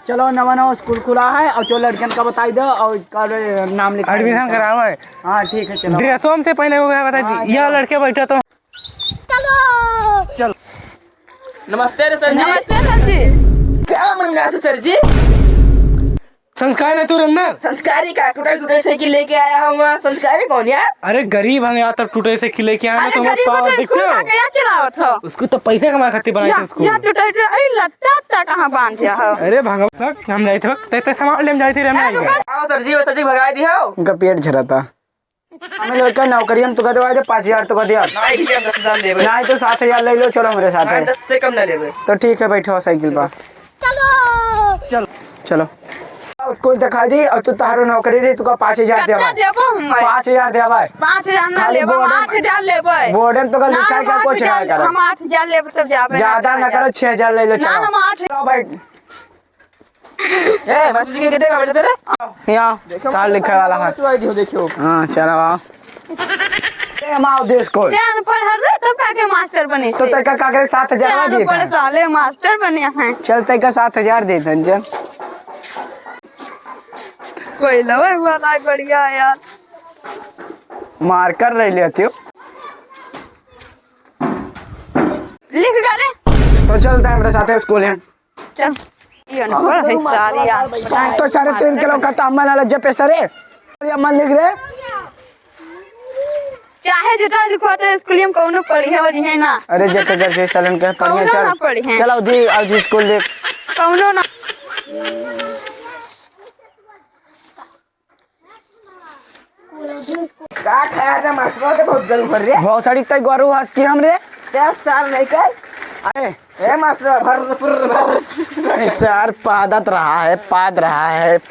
चलो नवा नवा स्कूल खुला है और जो लड़कियन का बताई दो और नाम लिखा एडमिशन कराओ है। हाँ ठीक है चलो। ड्रेसों से पहले हो गया बता दी। यह लड़के बैठे तो चलो। नमस्ते रे सर जी। नमस्ते सर जी। क्या महीना से सर जी? संस्कार है तू अंदर। संस्कारी का टूटे साइकिल लेके आया हूँ। संस्कारी कौन यार? अरे गरीब हम यार तब टूटे से खिले के आए अरे तो गरीब पावर तो देखते स्कूल का हो। क्या चलाओ थो? उसको तो पैसे कमा खातिर बनाए थे स्कूल। या टूटे अरे लट्टा कहाँ बांध दिया हो? अरे भगवान हम जाए थे ते सामान लेम जाए थे हम नहीं गए। आओ सर जी भगा दिया हो। उनका पेट झरा था। हमें लोग का नौकरी हम तो कर दो 5,000 तो कर दिया। नहीं भैया 10,000 दे भाई। नहीं तो 7,000 ले लो। चलो मेरे साथ है। 10 से कम ना ले भाई। तो ठीक है बैठो साइकिल पर। चलो चलो स्कूल दिखा दी और तू तारो नौकरी दी तुका 5,000 कितना दे देबो हम? 5,000 दे भाई। 5,000 ना खाली लेबो, बोर्डन- 8,000 लेबो। बोर्डन तो का लिखा है क्या कुछ ना करो। हम 8,000 लेबो तब जाबे। ज्यादा ना करो 6,000 ले लो। ना चलो हम 8 चलो बैठ ए मास्टर जी के कितने का बेटा तेरे? यहाँ तार लिखा वाला है। देखो देखो। हाँ चलो आओ। हम आओ दे स्कूल ध्यान पर हर रे तब का के मास्टर बने तो तक का करे 7,000 ध्यान पर दिए साले मास्टर बने हैं। चल तक का 7,000 दे दंजन। कोई लवे हुआ ना बढ़िया यार। मार कर ले लेती हो लिख गए तो चलता है मेरे साथ स्कूल है। चल ये ना पर है सारी यार। तो 3.5 किलो का तामन वाला जब पैसा रे अमन लिख रहे चाहे जितना लिखो तो स्कूल में कौनो पढ़ी है और है ना अरे जब घर से सलन के कौनो पढ़िया ना पढ़ी चल है। चलो दी आज स्कूल देख। कौनो ना का खाया था मास्टर के बहुत जल्द भर रे। बहुत सारी तय गौरव हंस की हम रे 10 साल नहीं कर। अरे ए मास्टर भर सर पादत रहा है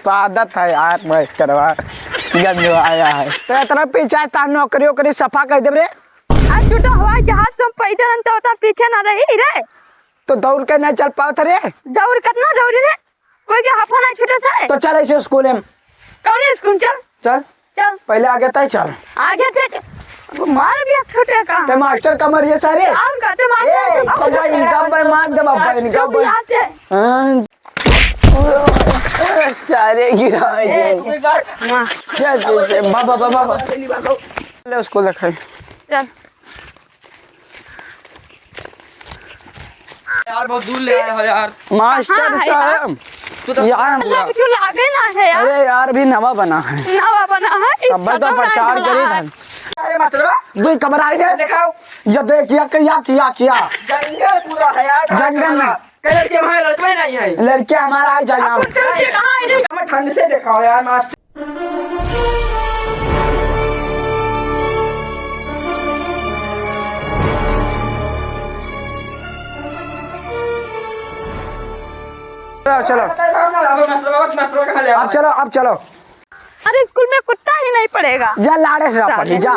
पादत है यार मस्त करवा गंज आया है तो इतना पीछे था नौकरी वोकरी सफा कर दे रे। आज टूटा हवाई जहाज से पैदल अंत होता पीछे ना रही रे। तो दौड़ के नहीं चल पाओ रे। दौड़ कितना दौड़ी रे कोई के हाफा ना छूटे था। तो चल ऐसे स्कूल में कौन स्कूल चल चल चल पहले आगे तय चल आगे चल मार भी छोटे का ते मास्टर कमर ये सारे और काटे मार ए चल इनका पर मार दे बाबा इनका पर हाँ। सारे गिरा दे चल चल बाबा बाबा ले उसको दिखाई चल यार बहुत दूर ले आया हो यार। मास्टर हाँ, साहब तू तो यार अल्लाह कुछ लागे ना है यार। अरे यार भी नवा बना है नवा बना है अब तो प्रचार करी था अरे मास्टर दुई कमर आई से दिखाओ। जो देख किया जंगल पूरा है यार। जंगल में। कलर के वहां लड़के नहीं है। लड़के हमारा आई जा यहाँ कुछ से कहां है रे। मैं ठंड से दिखाओ यार मास्टर। चलो मास्टर कहाँ ले अब चलो अरे स्कूल में कुत्ता ही नहीं पड़ेगा। जा लाड़े से पड़ी जा